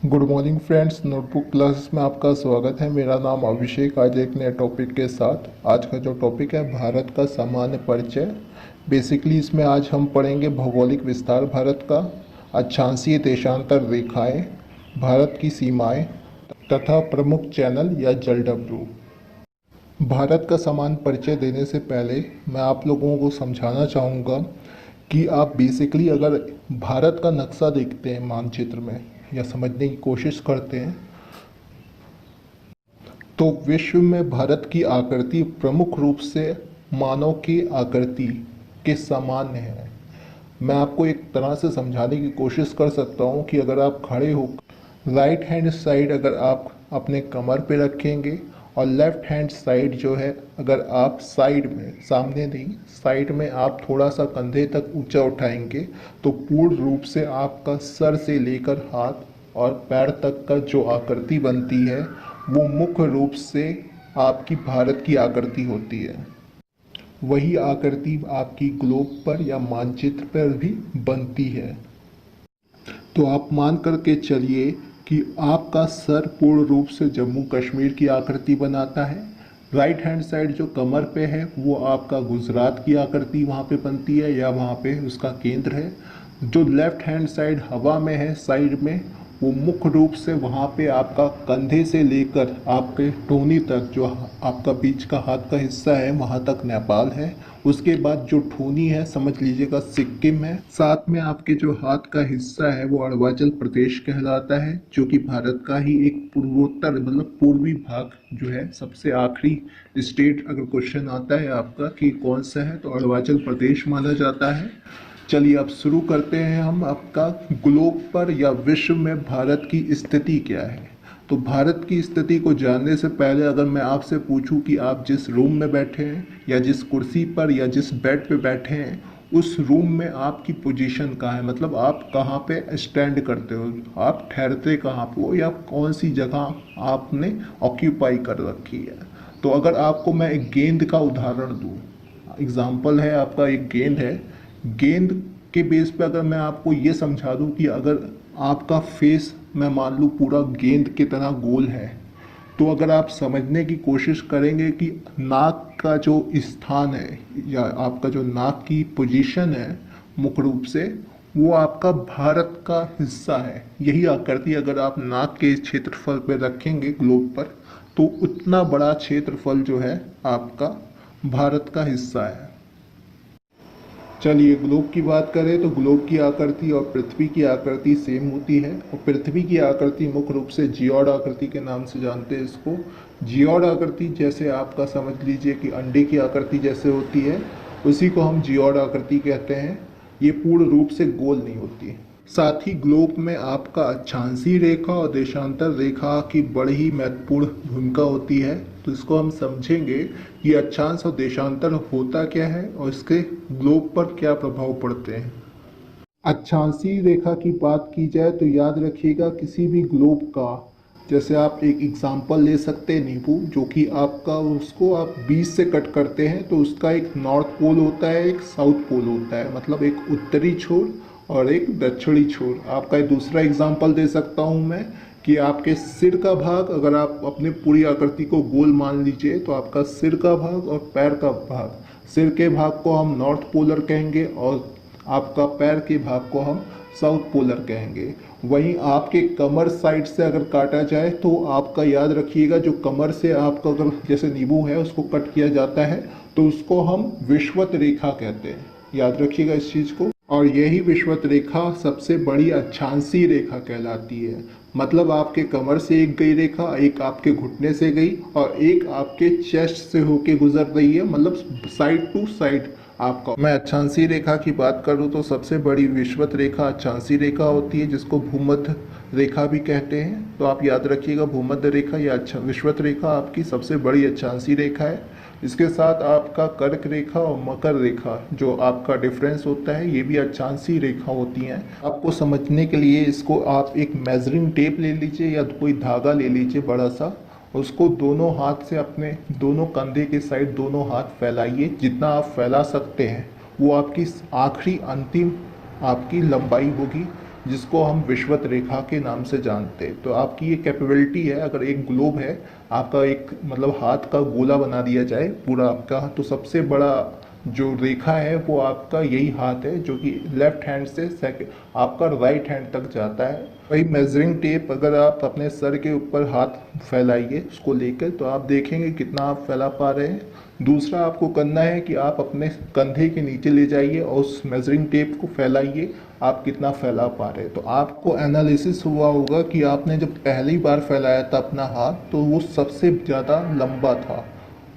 Good morning friends, notebook classes में आपका स्वागत है। मेरा नाम अभिषेक। आज एक नए टॉपिक के साथ। आज का जो टॉपिक है भारत का सामान्य परिचय। बेसिकली इसमें आज हम पढ़ेंगे भौगोलिक विस्तार भारत का, अक्षांशीय देशांतर रेखाएं, भारत की सीमाएं तथा प्रमुख चैनल या जलडमरू। भारत का सामान्य परिचय देने से पहले मैं आप लोगों को समझाना चाहूँगा कि आप बेसिकली अगर भारत का नक्शा देखते हैं मानचित्र में या समझने की कोशिश करते हैं तो विश्व में भारत की आकृति प्रमुख रूप से मानव की आकृति के सामान्य है। मैं आपको एक तरह से समझाने की कोशिश कर सकता हूँ कि अगर आप खड़े हो, राइट हैंड साइड अगर आप अपने कमर पे रखेंगे और लेफ्ट हैंड साइड जो है अगर आप साइड में, सामने नहीं साइड में आप थोड़ा सा कंधे तक ऊंचा उठाएंगे तो पूर्ण रूप से आपका सर से लेकर हाथ और पैर तक का जो आकृति बनती है वो मुख्य रूप से आपकी भारत की आकृति होती है। वही आकृति आपकी ग्लोब पर या मानचित्र पर भी बनती है। तो आप मान करके चलिए कि आपका सर पूर्ण रूप से जम्मू कश्मीर की आकृति बनाता है। राइट हैंड साइड जो कमर पे है वो आपका गुजरात की आकृति वहाँ पे बनती है या वहाँ पे उसका केंद्र है। जो लेफ्ट हैंड साइड हवा में है साइड में, वो मुख्य रूप से वहाँ पे आपका कंधे से लेकर आपके टोनी तक जो आपका बीच का हाथ का हिस्सा है वहाँ तक नेपाल है। उसके बाद जो ठोनी है समझ लीजिएगा सिक्किम है। साथ में आपके जो हाथ का हिस्सा है वो अरुणाचल प्रदेश कहलाता है, जो कि भारत का ही एक पूर्वोत्तर मतलब पूर्वी भाग जो है। सबसे आखिरी स्टेट अगर क्वेश्चन आता है आपका कि कौन सा है तो अरुणाचल प्रदेश माना जाता है। चलिए अब शुरू करते हैं हम। आपका ग्लोब पर या विश्व में भारत की स्थिति क्या है। तो भारत की स्थिति को जानने से पहले अगर मैं आपसे पूछूं कि आप जिस रूम में बैठे हैं या जिस कुर्सी पर या जिस बेड पे बैठे हैं उस रूम में आपकी पोजीशन कहाँ है, मतलब आप कहाँ पे स्टैंड करते हो, आप ठहरते कहाँ पे हो या कौन सी जगह आपने ऑक्यूपाई कर रखी है। तो अगर आपको मैं एक गेंद का उदाहरण दूँ, एग्जाम्पल है आपका एक गेंद है। गेंद के बेस पे अगर मैं आपको ये समझा दूं कि अगर आपका फेस मैं मान लूँ पूरा गेंद की तरह गोल है, तो अगर आप समझने की कोशिश करेंगे कि नाक का जो स्थान है या आपका जो नाक की पोजीशन है मुख्य रूप से वो आपका भारत का हिस्सा है। यही आकृति अगर आप नाक के क्षेत्रफल पर रखेंगे ग्लोब पर तो उतना बड़ा क्षेत्रफल जो है आपका भारत का हिस्सा है। चलिए ग्लोब की बात करें तो ग्लोब की आकृति और पृथ्वी की आकृति सेम होती है। और पृथ्वी की आकृति मुख्य रूप से जियोड आकृति के नाम से जानते हैं इसको। जियोड आकृति जैसे आपका समझ लीजिए कि अंडे की आकृति जैसे होती है, उसी को हम जियोड आकृति कहते हैं। ये पूर्ण रूप से गोल नहीं होती। साथ ही ग्लोब में आपका अक्षांशीय रेखा और देशांतर रेखा की बड़ी ही महत्वपूर्ण भूमिका होती है। तो इसको हम समझेंगे कि अक्षांश और देशांतर होता क्या है और इसके ग्लोब पर क्या प्रभाव पड़ते हैं। अक्षांशीय रेखा की बात की जाए तो याद रखिएगा किसी भी ग्लोब का, जैसे आप एक एग्जांपल ले सकते हैं नींबू, जो कि आपका उसको आप बीच से कट करते हैं तो उसका एक नॉर्थ पोल होता है, एक साउथ पोल होता है, मतलब एक उत्तरी छोर और एक दक्षिणी छोर। आपका एक दूसरा एग्जांपल दे सकता हूं मैं कि आपके सिर का भाग, अगर आप अपने पूरी आकृति को गोल मान लीजिए तो आपका सिर का भाग और पैर का भाग, सिर के भाग को हम नॉर्थ पोलर कहेंगे और आपका पैर के भाग को हम साउथ पोलर कहेंगे। वहीं आपके कमर साइड से अगर काटा जाए तो आपका याद रखिएगा जो कमर से आपका अगर जैसे नींबू है उसको कट किया जाता है तो उसको हम विषुवत रेखा कहते हैं। याद रखिएगा इस चीज़ को। और यही विषुवत रेखा सबसे बड़ी अक्षांशीय रेखा कहलाती है। मतलब आपके कमर से एक गई रेखा, एक आपके घुटने से गई और एक आपके चेस्ट से होके गुजर रही है, मतलब साइड टू साइड आपका। मैं अक्षांशीय रेखा की बात करूं तो सबसे बड़ी विषुवत रेखा अक्षांशीय रेखा होती है, जिसको भूमध्य रेखा भी कहते हैं। तो आप याद रखिएगा भूमध्य रेखा या विषुवत रेखा आपकी सबसे बड़ी अक्षांशीय रेखा है। इसके साथ आपका कर्क रेखा और मकर रेखा जो आपका डिफरेंस होता है, ये भी अक्षांशीय रेखा होती हैं। आपको समझने के लिए इसको आप एक मेजरिंग टेप ले लीजिए या कोई धागा ले लीजिए बड़ा सा, उसको दोनों हाथ से अपने दोनों कंधे के साइड दोनों हाथ फैलाइए। जितना आप फैला सकते हैं वो आपकी आखिरी अंतिम आपकी लंबाई होगी। जिसको हम विषुवत रेखा के नाम से जानते हैं। तो आपकी ये कैपेबिलिटी है, अगर एक ग्लोब है आपका, एक मतलब हाथ का गोला बना दिया जाए पूरा आपका, तो सबसे बड़ा जो रेखा है वो आपका यही हाथ है, जो कि लेफ्ट हैंड से आपका राइट हैंड तक जाता है। वही मेजरिंग टेप अगर आप अपने सर के ऊपर हाथ फैलाइए उसको लेकर, तो आप देखेंगे कितना आप फैला पा रहे हैं। दूसरा आपको करना है कि आप अपने कंधे के नीचे ले जाइए और उस मेजरिंग टेप को फैलाइए, आप कितना फैला पा रहे हैं। तो आपको एनालिसिस हुआ होगा कि आपने जब पहली बार फैलाया था अपना हाथ तो वो सबसे ज़्यादा लंबा था।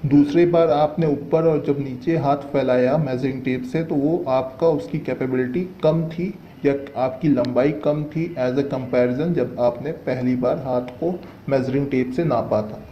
दूसरी बार आपने ऊपर और जब नीचे हाथ फैलाया मेजरिंग टेप से, तो वो आपका उसकी कैपेबिलिटी कम थी या आपकी लंबाई कम थी एज अ कंपैरिजन जब आपने पहली बार हाथ को मेजरिंग टेप से नापा था।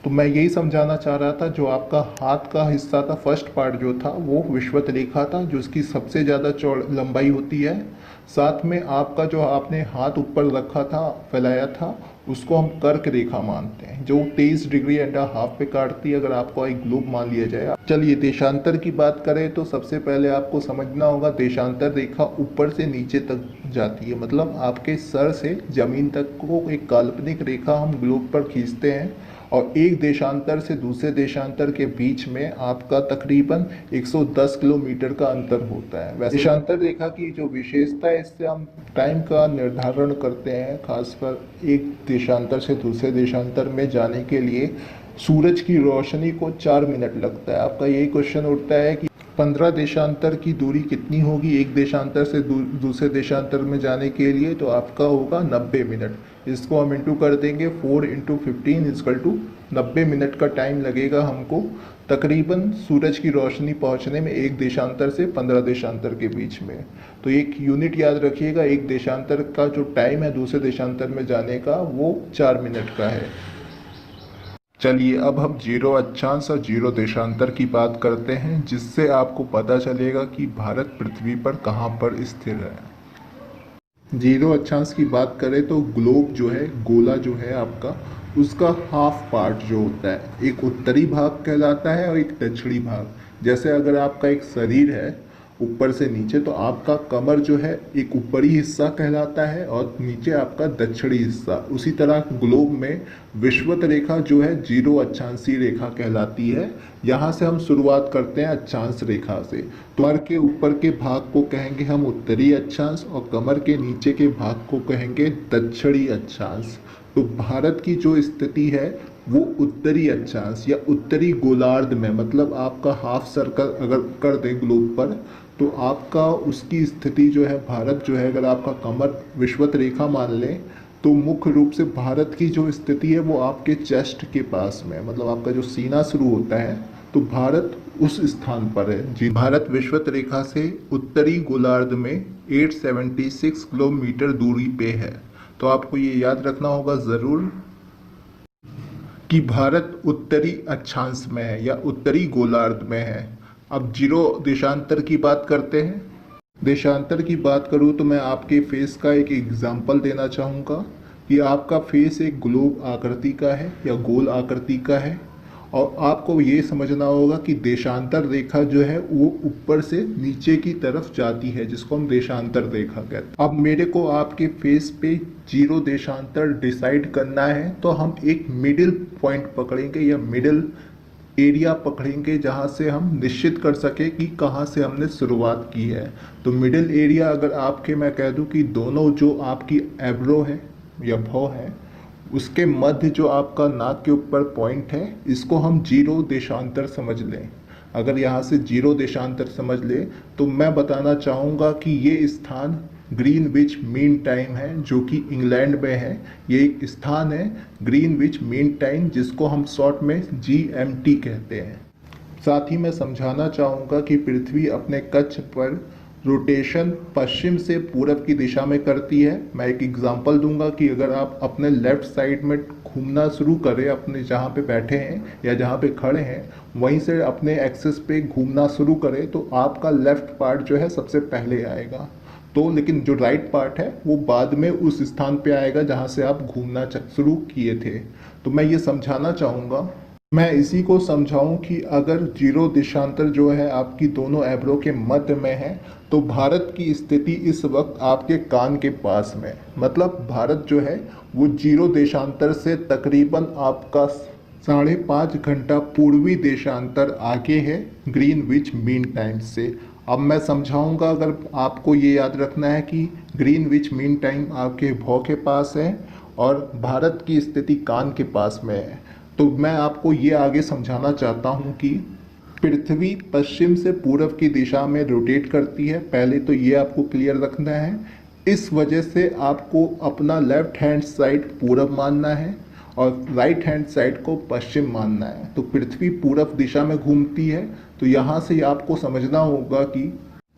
तो मैं यही समझाना चाह रहा था, जो आपका हाथ का हिस्सा था, फर्स्ट पार्ट जो था वो विषुवत रेखा था, जो इसकी सबसे ज़्यादा चौड़ लंबाई होती है। साथ में आपका जो आपने हाथ ऊपर रखा था, फैलाया था, उसको हम कर्क रेखा मानते हैं, जो 23 डिग्री एंड हाफ पे काटती है, अगर आपको एक ग्लोब मान लिया जाए। चलिए देशांतर की बात करें तो सबसे पहले आपको समझना होगा देशांतर रेखा ऊपर से नीचे तक जाती है, मतलब आपके सर से जमीन तक को एक काल्पनिक रेखा हम ग्लोब पर खींचते हैं, और एक देशांतर से दूसरे देशांतर के बीच में आपका तकरीबन 110 किलोमीटर का अंतर होता है। वैसे देशांतर रेखा की जो विशेषता है, इससे हम टाइम का निर्धारण करते हैं। खासकर एक देशांतर से दूसरे देशांतर में जाने के लिए सूरज की रोशनी को 4 मिनट लगता है। आपका यही क्वेश्चन उठता है कि 15 देशांतर की दूरी कितनी होगी एक देशांतर से दूसरे देशांतर में जाने के लिए, तो आपका होगा 90 मिनट। इसको हम इंटू कर देंगे, 4 इंटू 15 इजकल टू 90 मिनट का टाइम लगेगा हमको तकरीबन सूरज की रोशनी पहुंचने में एक देशांतर से 15 देशांतर के बीच में। तो एक यूनिट याद रखिएगा, एक देशांतर का जो टाइम है दूसरे देशांतर में जाने का वो 4 मिनट का है। चलिए अब हम जीरो अक्षांश और जीरो देशांतर की बात करते हैं, जिससे आपको पता चलेगा कि भारत पृथ्वी पर कहाँ पर स्थिर है। जीरो अक्षांश की बात करें तो ग्लोब जो है, गोला जो है आपका, उसका हाफ पार्ट जो होता है, एक उत्तरी भाग कहलाता है और एक दक्षिणी भाग। जैसे अगर आपका एक शरीर है ऊपर से नीचे, तो आपका कमर जो है एक ऊपरी हिस्सा कहलाता है और नीचे आपका दक्षिणी हिस्सा। उसी तरह ग्लोब में विषुवत रेखा जो है जीरो अक्षांशीय रेखा कहलाती है। यहाँ से हम शुरुआत करते हैं अक्षांश रेखा से। तो कमर के ऊपर के भाग को कहेंगे हम उत्तरी अक्षांश और कमर के नीचे के भाग को कहेंगे दक्षिणी अक्षांश। तो भारत की जो स्थिति है वो उत्तरी अक्षांश या उत्तरी गोलार्ध में, मतलब आपका हाफ सर्कल अगर कर दें ग्लोब पर, तो आपका उसकी स्थिति जो है, भारत जो है, अगर आपका कमर विषुवत रेखा मान लें तो मुख्य रूप से भारत की जो स्थिति है वो आपके चेस्ट के पास में, मतलब आपका जो सीना शुरू होता है, तो भारत उस स्थान पर है जी। भारत विषुवत रेखा से उत्तरी गोलार्ध में 876 किलोमीटर दूरी पे है। तो आपको ये याद रखना होगा ज़रूर कि भारत उत्तरी अक्षांश में है या उत्तरी गोलार्ध में है। अब जीरो देशांतर की बात करते हैं। देशांतर की बात करूँ तो मैं आपके फेस का एक एग्जांपल देना चाहूँगा कि आपका फेस एक ग्लोब आकृति का है या गोल आकृति का है, और आपको ये समझना होगा कि देशांतर रेखा जो है वो ऊपर से नीचे की तरफ जाती है, जिसको हम देशांतर रेखा कहते हैं। अब मेरे को आपके फेस पे जीरो देशांतर डिसाइड करना है, तो हम एक मिडिल पॉइंट पकड़ेंगे या मिडिल एरिया पकड़ेंगे, जहाँ से हम निश्चित कर सके कि कहाँ से हमने शुरुआत की है। तो मिडिल एरिया अगर आपके, मैं कह दूँ कि दोनों जो आपकी एब्रो है या भौं है, उसके मध्य जो आपका नाक के ऊपर पॉइंट है, इसको हम जीरो देशांतर समझ लें। अगर यहाँ से जीरो देशांतर समझ लें तो मैं बताना चाहूँगा कि ये स्थान ग्रीनविच मीन टाइम है, जो कि इंग्लैंड में है। ये एक स्थान है ग्रीनविच मीन टाइम, जिसको हम शॉर्ट में GMT कहते हैं। साथ ही मैं समझाना चाहूँगा कि पृथ्वी अपने कक्ष पर रोटेशन पश्चिम से पूरब की दिशा में करती है। मैं एक एग्जांपल दूंगा कि अगर आप अपने लेफ्ट साइड में घूमना शुरू करें, अपने जहाँ पे बैठे हैं या जहाँ पे खड़े हैं वहीं से अपने एक्सिस पे घूमना शुरू करें, तो आपका लेफ्ट पार्ट जो है सबसे पहले आएगा। तो लेकिन जो राइट पार्ट है वो बाद में उस स्थान पे आएगा जहाँ से आप घूमना शुरू किए थे। तो मैं ये समझाना चाहूँगा, मैं इसी को समझाऊं कि अगर जीरो देशांतर जो है आपकी दोनों एब्रो के मध्य में है तो भारत की स्थिति इस वक्त आपके कान के पास में है। मतलब भारत जो है वो जीरो देशांतर से तकरीबन आपका 5.5 घंटा पूर्वी देशांतर आगे है ग्रीनविच मीन टाइम से। अब मैं समझाऊंगा, अगर आपको ये याद रखना है कि ग्रीनविच मीन टाइम आपके भौ के पास है और भारत की स्थिति कान के पास में है, तो मैं आपको ये आगे समझाना चाहता हूँ कि पृथ्वी पश्चिम से पूर्व की दिशा में रोटेट करती है। पहले तो ये आपको क्लियर रखना है। इस वजह से आपको अपना लेफ्ट हैंड साइड पूरब मानना है और राइट हैंड साइड को पश्चिम मानना है। तो पृथ्वी पूरब दिशा में घूमती है, तो यहाँ से आपको समझना होगा कि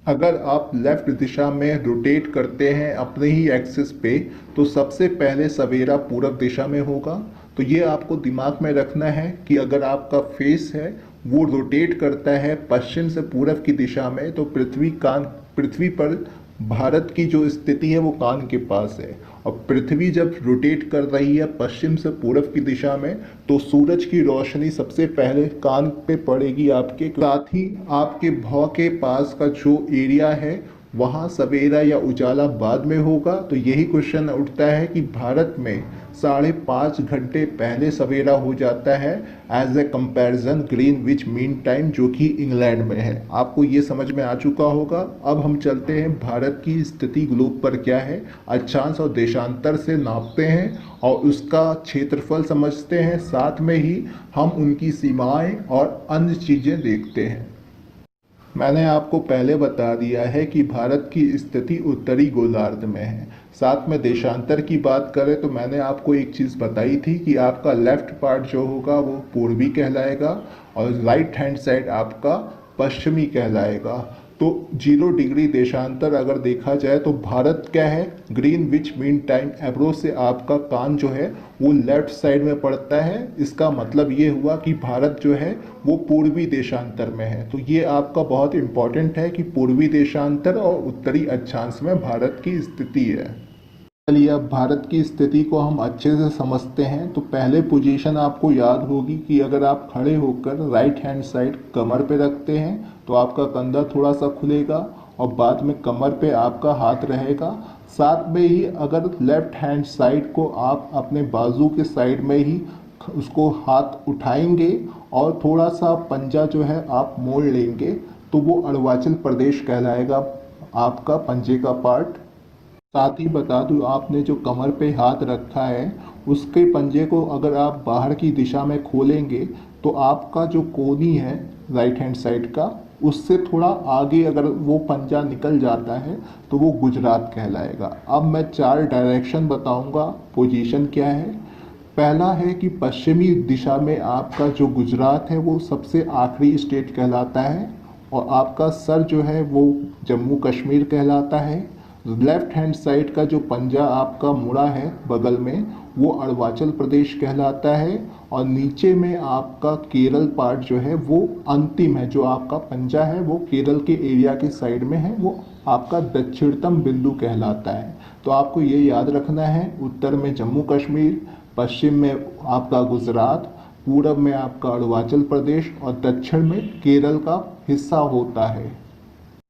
अगर आप लेफ्ट दिशा में रोटेट करते हैं अपने ही एक्सिस पे, तो सबसे पहले सवेरा पूरब दिशा में होगा। तो ये आपको दिमाग में रखना है कि अगर आपका फेस है वो रोटेट करता है पश्चिम से पूरब की दिशा में, तो पृथ्वी पर भारत की जो स्थिति है वो कान के पास है। और पृथ्वी जब रोटेट कर रही है पश्चिम से पूरब की दिशा में, तो सूरज की रोशनी सबसे पहले कान पे पड़ेगी आपके। साथ ही आपके भौ के पास का जो एरिया है वहाँ सवेरा या उजाला बाद में होगा। तो यही क्वेश्चन उठता है कि भारत में 5.5 घंटे पहले सवेरा हो जाता है as a comparison Greenwich mean time, जो कि इंग्लैंड में है। आपको ये समझ में आ चुका होगा। अब हम चलते हैं भारत की स्थिति ग्लोब पर क्या है, अक्षांश और देशांतर से नापते हैं और उसका क्षेत्रफल समझते हैं। साथ में ही हम उनकी सीमाएं और अन्य चीज़ें देखते हैं। मैंने आपको पहले बता दिया है कि भारत की स्थिति उत्तरी गोलार्ध में है। साथ में देशांतर की बात करें तो मैंने आपको एक चीज़ बताई थी कि आपका लेफ्ट पार्ट जो होगा वो पूर्वी कहलाएगा और राइट हैंड साइड आपका पश्चिमी कहलाएगा। तो 0 डिग्री देशांतर अगर देखा जाए तो भारत क्या है, ग्रीनविच मीन टाइम एब्रो से आपका कान जो है वो लेफ्ट साइड में पड़ता है। इसका मतलब ये हुआ कि भारत जो है वो पूर्वी देशांतर में है। तो ये आपका बहुत इंपॉर्टेंट है कि पूर्वी देशांतर और उत्तरी अक्षांश में भारत की स्थिति है। चलिए अब भारत की स्थिति को हम अच्छे से समझते हैं। तो पहले पोजीशन आपको याद होगी कि अगर आप खड़े होकर राइट हैंड साइड कमर पे रखते हैं तो आपका कंधा थोड़ा सा खुलेगा और बाद में कमर पे आपका हाथ रहेगा। साथ में ही अगर लेफ्ट हैंड साइड को आप अपने बाजू के साइड में ही उसको हाथ उठाएंगे और थोड़ा सा पंजा जो है आप मोड़ लेंगे तो वो अरुणाचल प्रदेश कहलाएगा आपका पंजे का पार्ट। साथ ही बता दूं, आपने जो कमर पे हाथ रखा है उसके पंजे को अगर आप बाहर की दिशा में खोलेंगे तो आपका जो कोनी है राइट हैंड साइड का, उससे थोड़ा आगे अगर वो पंजा निकल जाता है तो वो गुजरात कहलाएगा। अब मैं 4 डायरेक्शन बताऊंगा पोजीशन क्या है। पहला है कि पश्चिमी दिशा में आपका जो गुजरात है वो सबसे आखिरी स्टेट कहलाता है और आपका सर जो है वो जम्मू कश्मीर कहलाता है। लेफ्ट हैंड साइड का जो पंजा आपका मुड़ा है बगल में वो अरुणाचल प्रदेश कहलाता है और नीचे में आपका केरल पार्ट जो है वो अंतिम है, जो आपका पंजा है वो केरल के एरिया के साइड में है, वो आपका दक्षिणतम बिंदु कहलाता है। तो आपको ये याद रखना है, उत्तर में जम्मू कश्मीर, पश्चिम में आपका गुजरात, पूरब में आपका अरुणाचल प्रदेश और दक्षिण में केरल का हिस्सा होता है।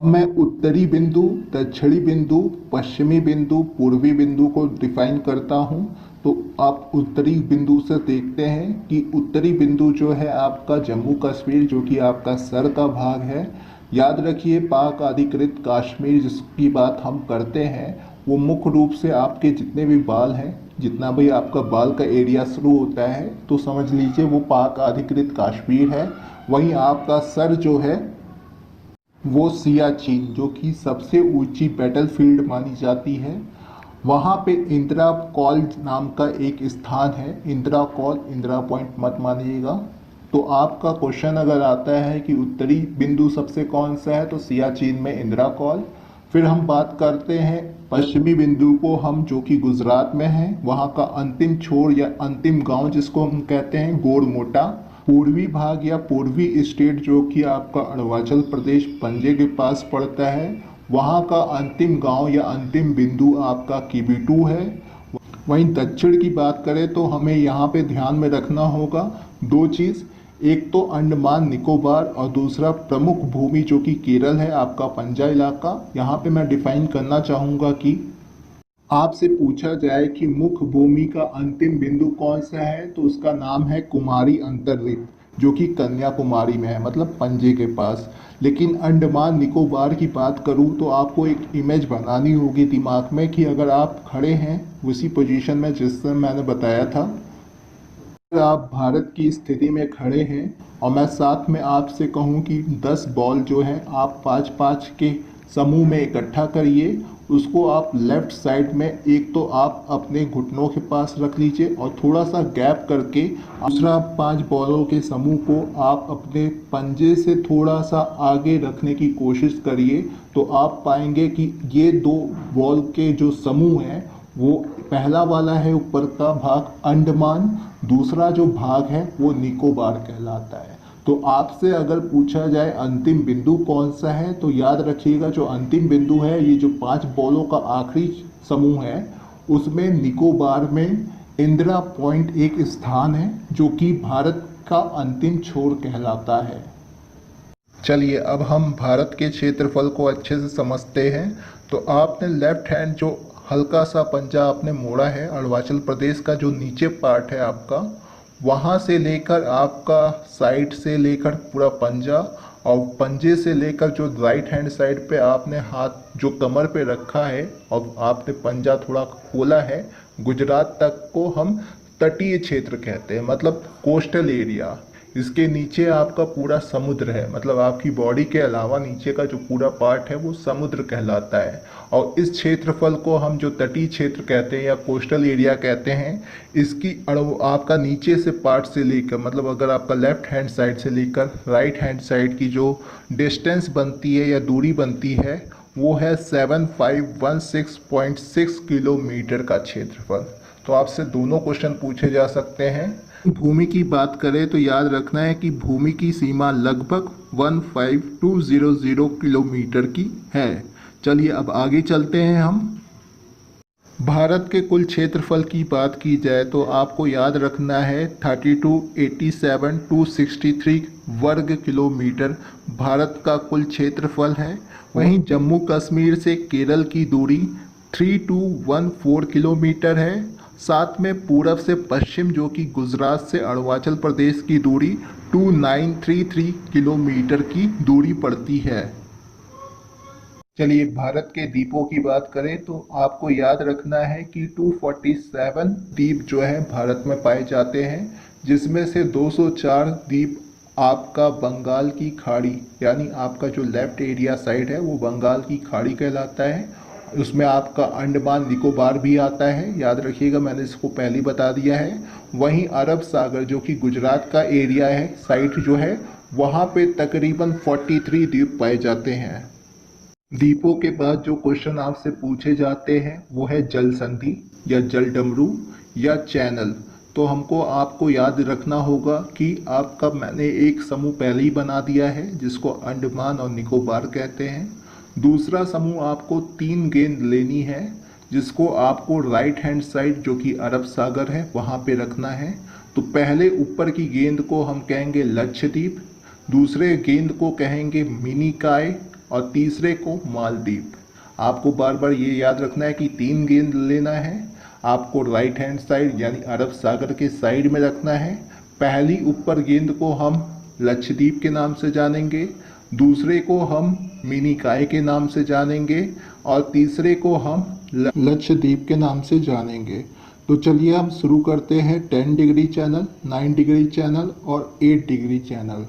मैं उत्तरी बिंदु, दक्षिणी बिंदु, पश्चिमी बिंदु, पूर्वी बिंदु को डिफाइन करता हूं। तो आप उत्तरी बिंदु से देखते हैं कि उत्तरी बिंदु जो है आपका जम्मू कश्मीर, जो कि आपका सर का भाग है। याद रखिए पाक अधिकृत कश्मीर जिसकी बात हम करते हैं वो मुख्य रूप से आपके जितने भी बाल हैं, जितना भी आपका बाल का एरिया शुरू होता है तो समझ लीजिए वो पाक अधिकृत कश्मीर है। वहीं आपका सर जो है वो सियाचिन, जो कि सबसे ऊंची बैटलफील्ड मानी जाती है, वहाँ पे इंदिरा कॉल नाम का एक स्थान है। इंदिरा कॉल, इंदिरा पॉइंट मत मानिएगा। तो आपका क्वेश्चन अगर आता है कि उत्तरी बिंदु सबसे कौन सा है तो सियाचिन में इंदिरा कॉल। फिर हम बात करते हैं पश्चिमी बिंदु को, हम जो कि गुजरात में है, वहाँ का अंतिम छोर या अंतिम गांव जिसको हम कहते हैं गोड़मोटा। पूर्वी भाग या पूर्वी स्टेट जो कि आपका अरुणाचल प्रदेश पंजे के पास पड़ता है, वहाँ का अंतिम गांव या अंतिम बिंदु आपका किबिटू है। वहीं दक्षिण की बात करें तो हमें यहाँ पे ध्यान में रखना होगा 2 चीज़ एक तो अंडमान निकोबार और दूसरा प्रमुख भूमि जो कि केरल है, आपका पंजा इलाका। यहाँ पे मैं डिफाइन करना चाहूँगा कि आपसे पूछा जाए कि मुख्य भूमि का अंतिम बिंदु कौन सा है, तो उसका नाम है कुमारी अंतर्द्वीप, जो कि कन्याकुमारी में है, मतलब पणजी के पास। लेकिन अंडमान निकोबार की बात करूं तो आपको एक इमेज बनानी होगी दिमाग में कि अगर आप खड़े हैं उसी पोजीशन में जिससे मैंने बताया था, अगर आप भारत की स्थिति में खड़े हैं और मैं साथ में आपसे कहूं कि 10 बॉल जो है आप 5-5 के समूह में इकट्ठा करिए, उसको आप लेफ्ट साइड में एक तो आप अपने घुटनों के पास रख लीजिए और थोड़ा सा गैप करके दूसरा 5 बॉलों के समूह को आप अपने पंजे से थोड़ा सा आगे रखने की कोशिश करिए। तो आप पाएंगे कि ये 2 बॉल के जो समूह हैं, वो पहला वाला है ऊपर का भाग अंडमान, दूसरा जो भाग है वो निकोबार कहलाता है। तो आपसे अगर पूछा जाए अंतिम बिंदु कौन सा है, तो याद रखिएगा जो अंतिम बिंदु है, ये जो 5 बॉलों का आखिरी समूह है, उसमें निकोबार में इंदिरा पॉइंट एक स्थान है जो कि भारत का अंतिम छोर कहलाता है। चलिए अब हम भारत के क्षेत्रफल को अच्छे से समझते हैं। तो आपने लेफ्ट हैंड जो हल्का सा पंजा आपने मोड़ा है, अरुणाचल प्रदेश का जो नीचे पार्ट है आपका, वहाँ से लेकर आपका साइड से लेकर पूरा पंजा, और पंजे से लेकर जो राइट हैंड साइड पे आपने हाथ जो कमर पे रखा है और आपने पंजा थोड़ा खोला है, गुजरात तक को हम तटीय क्षेत्र कहते हैं, मतलब कोस्टल एरिया। इसके नीचे आपका पूरा समुद्र है, मतलब आपकी बॉडी के अलावा नीचे का जो पूरा पार्ट है वो समुद्र कहलाता है। और इस क्षेत्रफल को हम जो तटीय क्षेत्र कहते हैं या कोस्टल एरिया कहते हैं, इसकी आपका नीचे से पार्ट से लेकर, मतलब अगर आपका लेफ्ट हैंड साइड से लेकर राइट हैंड साइड की जो डिस्टेंस बनती है या दूरी बनती है, वो है 7516.6 किलोमीटर का क्षेत्रफल। तो आपसे दोनों क्वेश्चन पूछे जा सकते हैं। भूमि की बात करें तो याद रखना है कि भूमि की सीमा लगभग 15200 किलोमीटर की है। चलिए अब आगे चलते हैं हम। भारत के कुल क्षेत्रफल की बात की जाए तो आपको याद रखना है 3287,263 वर्ग किलोमीटर भारत का कुल क्षेत्रफल है। वहीं जम्मू कश्मीर से केरल की दूरी 3214 किलोमीटर है। साथ में पूरब से पश्चिम जो कि गुजरात से अरुणाचल प्रदेश की दूरी 2933 किलोमीटर की दूरी पड़ती है। चलिए भारत के द्वीपों की बात करें तो आपको याद रखना है कि 247 द्वीप जो है भारत में पाए जाते हैं, जिसमें से 204 द्वीप आपका बंगाल की खाड़ी, यानी आपका जो लेफ्ट एरिया साइड है वो बंगाल की खाड़ी कहलाता है। उसमें आपका अंडमान निकोबार भी आता है, याद रखिएगा मैंने इसको पहले ही बता दिया है। वहीं अरब सागर जो कि गुजरात का एरिया है, साइड जो है, वहाँ पे तकरीबन 43 द्वीप पाए जाते हैं। द्वीपों के बाद जो क्वेश्चन आपसे पूछे जाते हैं वो है जल संधि या जल डमरू या चैनल। तो हमको आपको याद रखना होगा कि आपका मैंने एक समूह पहले ही बना दिया है जिसको अंडमान और निकोबार कहते हैं। दूसरा समूह आपको 3 गेंद लेनी है जिसको आपको राइट हैंड साइड जो कि अरब सागर है वहाँ पे रखना है। तो पहले ऊपर की गेंद को हम कहेंगे लक्षद्वीप, दूसरे गेंद को कहेंगे मिनिकॉय और तीसरे को मालदीव। आपको बार बार ये याद रखना है कि 3 गेंद लेना है, आपको राइट हैंड साइड यानी अरब सागर के साइड में रखना है। पहली ऊपर गेंद को हम लक्षद्वीप के नाम से जानेंगे, दूसरे को हम मिनिकॉय के नाम से जानेंगे और तीसरे को हम लक्षद्वीप के नाम से जानेंगे। तो चलिए हम शुरू करते हैं 10 डिग्री चैनल, 9 डिग्री चैनल और 8 डिग्री चैनल।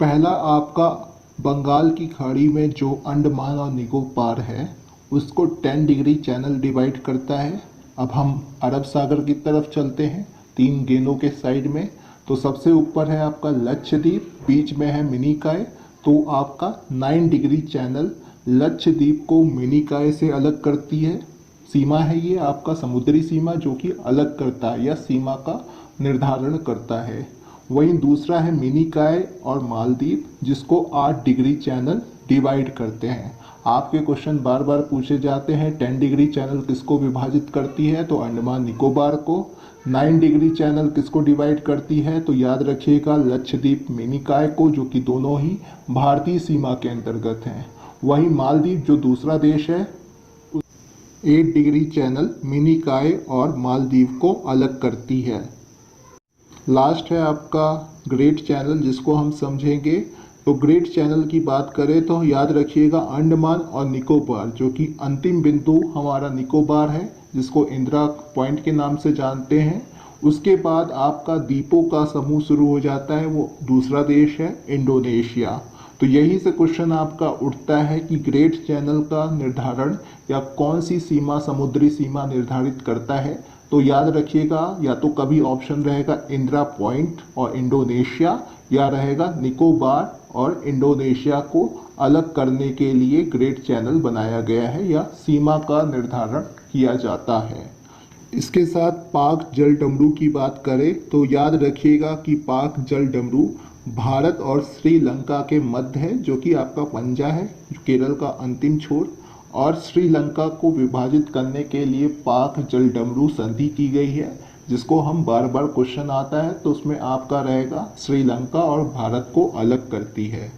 पहला आपका बंगाल की खाड़ी में जो अंडमान और निकोबार है उसको 10 डिग्री चैनल डिवाइड करता है। अब हम अरब सागर की तरफ चलते हैं 3 गेंदों के साइड में। तो सबसे ऊपर है आपका लक्षद्वीप, बीच में है मिनिकॉय। तो आपका 9 डिग्री चैनल लक्षद्वीप को मिनिकॉय से अलग करती है। सीमा है ये आपका समुद्री सीमा जो कि अलग करता है या सीमा का निर्धारण करता है। वहीं दूसरा है मिनिकॉय और मालदीव जिसको 8 डिग्री चैनल डिवाइड करते हैं। आपके क्वेश्चन बार बार पूछे जाते हैं 10 डिग्री चैनल किसको विभाजित करती है, तो अंडमान निकोबार को। 9 डिग्री चैनल किसको डिवाइड करती है? तो याद रखिएगा लक्षद्वीप मिनिकॉय को, जो कि दोनों ही भारतीय सीमा के अंतर्गत हैं। वहीं मालदीव जो दूसरा देश है, 8 डिग्री चैनल मिनिकॉय और मालदीव को अलग करती है। लास्ट है आपका ग्रेट चैनल, जिसको हम समझेंगे। तो ग्रेट चैनल की बात करें तो याद रखिएगा अंडमान और निकोबार, जो कि अंतिम बिंदु हमारा निकोबार है, जिसको इंदिरा पॉइंट के नाम से जानते हैं। उसके बाद आपका द्वीपों का समूह शुरू हो जाता है, वो दूसरा देश है इंडोनेशिया। तो यही से क्वेश्चन आपका उठता है कि ग्रेट चैनल का निर्धारण या कौन सी सीमा, समुद्री सीमा निर्धारित करता है? तो याद रखिएगा या तो कभी ऑप्शन रहेगा इंदिरा पॉइंट और इंडोनेशिया, या रहेगा निकोबार और इंडोनेशिया को अलग करने के लिए ग्रेट चैनल बनाया गया है या सीमा का निर्धारण किया जाता है। इसके साथ पाक जलडमरू की बात करें तो याद रखिएगा कि पाक जलडमरू भारत और श्रीलंका के मध्य है, जो कि आपका पंजा है, केरल का अंतिम छोर। और श्रीलंका को विभाजित करने के लिए पाक जलडमरू संधि की गई है, जिसको हम बार बार क्वेश्चन आता है तो उसमें आपका रहेगा श्रीलंका और भारत को अलग करती है।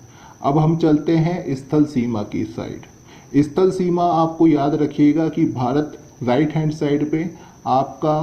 अब हम चलते हैं स्थल सीमा की साइड। स्थल सीमा आपको याद रखिएगा कि भारत राइट हैंड साइड पे आपका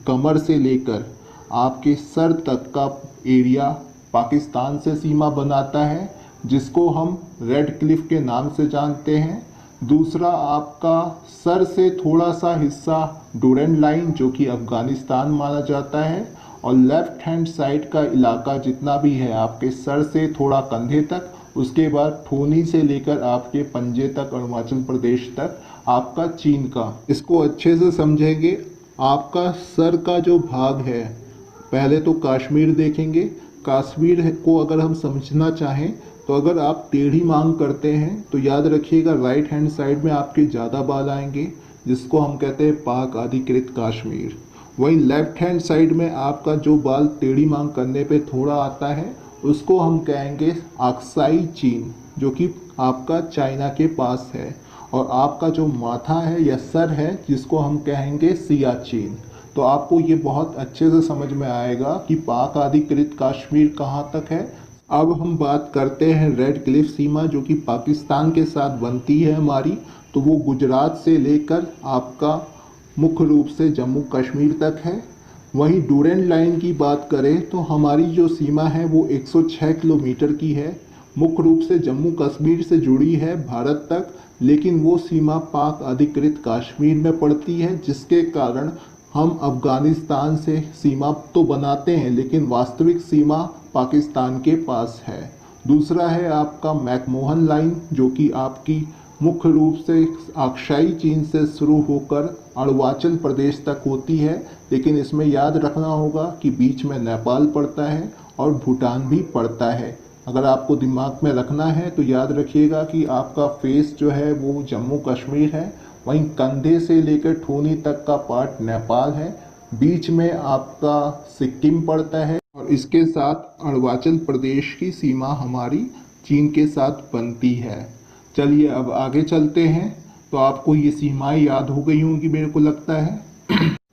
कमर से लेकर आपके सर तक का एरिया पाकिस्तान से सीमा बनाता है, जिसको हम रेड क्लिफ के नाम से जानते हैं। दूसरा आपका सर से थोड़ा सा हिस्सा डूरेंट लाइन, जो कि अफगानिस्तान माना जाता है। और लेफ्ट हैंड साइड का इलाका जितना भी है आपके सर से थोड़ा कंधे तक, उसके बाद ठोनी से लेकर आपके पंजे तक अरुणाचल प्रदेश तक आपका चीन का। इसको अच्छे से समझेंगे। आपका सर का जो भाग है, पहले तो कश्मीर देखेंगे। कश्मीर को अगर हम समझना चाहें तो अगर आप टेढ़ी मांग करते हैं तो याद रखिएगा राइट हैंड साइड में आपके ज़्यादा बाल आएंगे, जिसको हम कहते हैं पाक अधिकृत कश्मीर। वहीं लेफ्ट हैंड साइड में आपका जो बाल टेढ़ी मांग करने पे थोड़ा आता है, उसको हम कहेंगे अक्साई चीन, जो कि आपका चाइना के पास है। और आपका जो माथा है या सर है, जिसको हम कहेंगे सियाचिन। तो आपको ये बहुत अच्छे से समझ में आएगा कि पाक अधिकृत कश्मीर कहाँ तक है। अब हम बात करते हैं रेड क्लिफ सीमा, जो कि पाकिस्तान के साथ बनती है हमारी। तो वो गुजरात से लेकर आपका मुख्य रूप से जम्मू कश्मीर तक है। वहीं डूरेंट लाइन की बात करें तो हमारी जो सीमा है वो 106 किलोमीटर की है। मुख्य रूप से जम्मू कश्मीर से जुड़ी है भारत तक, लेकिन वो सीमा पाक अधिकृत कश्मीर में पड़ती है, जिसके कारण हम अफगानिस्तान से सीमा तो बनाते हैं, लेकिन वास्तविक सीमा पाकिस्तान के पास है। दूसरा है आपका मैकमोहन लाइन, जो कि आपकी मुख्य रूप से अक्साई चीन से शुरू होकर अरुणाचल प्रदेश तक होती है, लेकिन इसमें याद रखना होगा कि बीच में नेपाल पड़ता है और भूटान भी पड़ता है। अगर आपको दिमाग में रखना है तो याद रखिएगा कि आपका फेस जो है वो जम्मू कश्मीर है, वहीं कंधे से लेकर ठोनी तक का पार्ट नेपाल है, बीच में आपका सिक्किम पड़ता है और इसके साथ अरुणाचल प्रदेश की सीमा हमारी चीन के साथ बनती है। चलिए अब आगे चलते हैं। तो आपको ये सीमाएं याद हो गई होंगी मेरे को लगता है।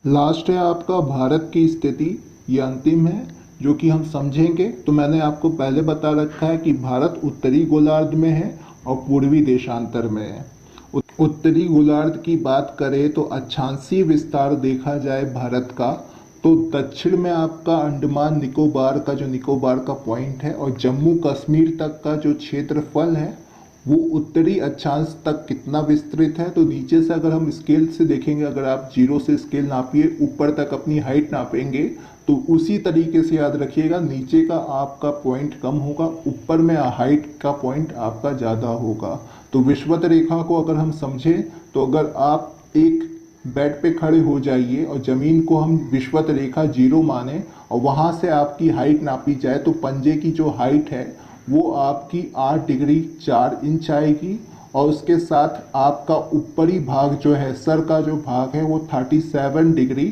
लास्ट है आपका भारत की स्थिति, ये अंतिम है जो कि हम समझेंगे। तो मैंने आपको पहले बता रखा है कि भारत उत्तरी गोलार्ध में है और पूर्वी देशांतर में है। उत्तरी गोलार्ध की बात करें तो अक्षांशीय विस्तार देखा जाए भारत का, तो दक्षिण में आपका अंडमान निकोबार का जो निकोबार का पॉइंट है और जम्मू कश्मीर तक का जो क्षेत्रफल है वो उत्तरी अक्षांश तक कितना विस्तृत है। तो नीचे से अगर हम स्केल से देखेंगे, अगर आप 0 से स्केल नापिए, ऊपर तक अपनी हाइट नापेंगे, तो उसी तरीके से याद रखिएगा नीचे का आपका पॉइंट कम होगा, ऊपर में हाइट का पॉइंट आपका ज़्यादा होगा। तो विषुवत रेखा को अगर हम समझें तो अगर आप एक बेड पे खड़े हो जाइए और ज़मीन को हम विषुवत रेखा 0 माने और वहाँ से आपकी हाइट नापी जाए, तो पंजे की जो हाइट है वो आपकी 8 डिग्री 4 इंच आएगी। और उसके साथ आपका ऊपरी भाग जो है, सर का जो भाग है, वो 37 डिग्री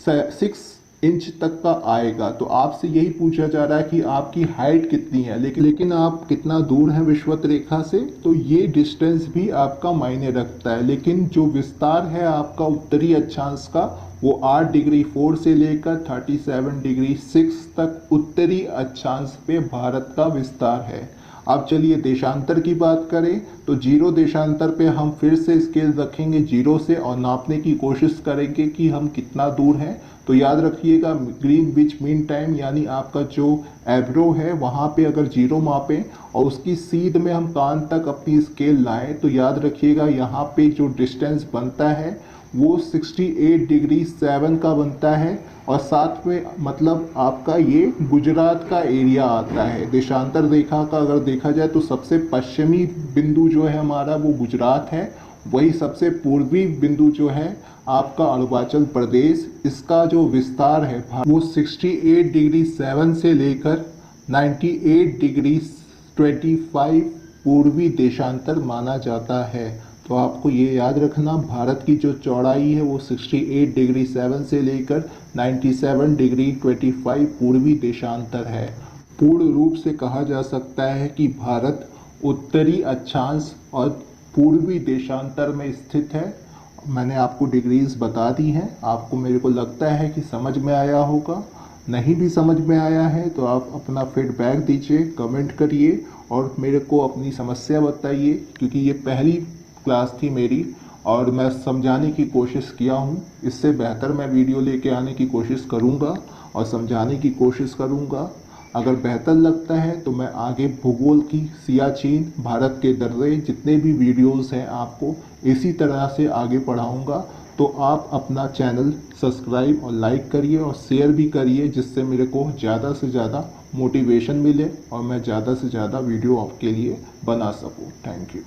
6 इंच तक का आएगा। तो आपसे यही पूछा जा रहा है कि आपकी हाइट कितनी है, लेकिन आप कितना दूर हैं विषुवत रेखा से, तो ये डिस्टेंस भी आपका मायने रखता है। लेकिन जो विस्तार है आपका उत्तरी अक्षांश का, वो 8 डिग्री 4 से लेकर 37 डिग्री 6 तक उत्तरी अक्षांश पे भारत का विस्तार है। अब चलिए देशांतर की बात करें तो जीरो देशांतर पे हम फिर से स्केल रखेंगे जीरो से और नापने की कोशिश करेंगे कि हम कितना दूर हैं। तो याद रखिएगा ग्रीनविच मीन टाइम यानी आपका जो एवरो है वहाँ पे अगर जीरो मापें और उसकी सीध में हम कान तक अपनी स्केल लाएं तो याद रखिएगा यहाँ पे जो डिस्टेंस बनता है वो 68 डिग्री 7 का बनता है। और साथ में मतलब आपका ये गुजरात का एरिया आता है। देशांतर रेखा का अगर देखा जाए तो सबसे पश्चिमी बिंदु जो है हमारा वो गुजरात है, वही सबसे पूर्वी बिंदु जो है आपका अरुणाचल प्रदेश। इसका जो विस्तार है वो 68 डिग्री 7 से लेकर 98 डिग्री 25 पूर्वी देशांतर माना जाता है। तो आपको ये याद रखना भारत की जो चौड़ाई है वो 68 डिग्री 7 से लेकर 97 डिग्री 25 पूर्वी देशांतर है। पूर्ण रूप से कहा जा सकता है कि भारत उत्तरी अक्षांश और पूर्वी देशांतर में स्थित है। मैंने आपको डिग्रीज बता दी हैं। आपको मेरे को लगता है कि समझ में आया होगा। नहीं भी समझ में आया है तो आप अपना फीडबैक दीजिए, कमेंट करिए और मेरे को अपनी समस्या बताइए, क्योंकि ये पहली क्लास थी मेरी और मैं समझाने की कोशिश किया हूँ। इससे बेहतर मैं वीडियो लेके आने की कोशिश करूँगा और समझाने की कोशिश करूँगा। अगर बेहतर लगता है तो मैं आगे भूगोल की सियाचिन, भारत के दर्रे, जितने भी वीडियोस हैं आपको इसी तरह से आगे पढ़ाऊँगा। तो आप अपना चैनल सब्सक्राइब और लाइक करिए और शेयर भी करिए, जिससे मेरे को ज़्यादा से ज़्यादा मोटिवेशन मिले और मैं ज़्यादा से ज़्यादा वीडियो आपके लिए बना सकूँ। Thank you.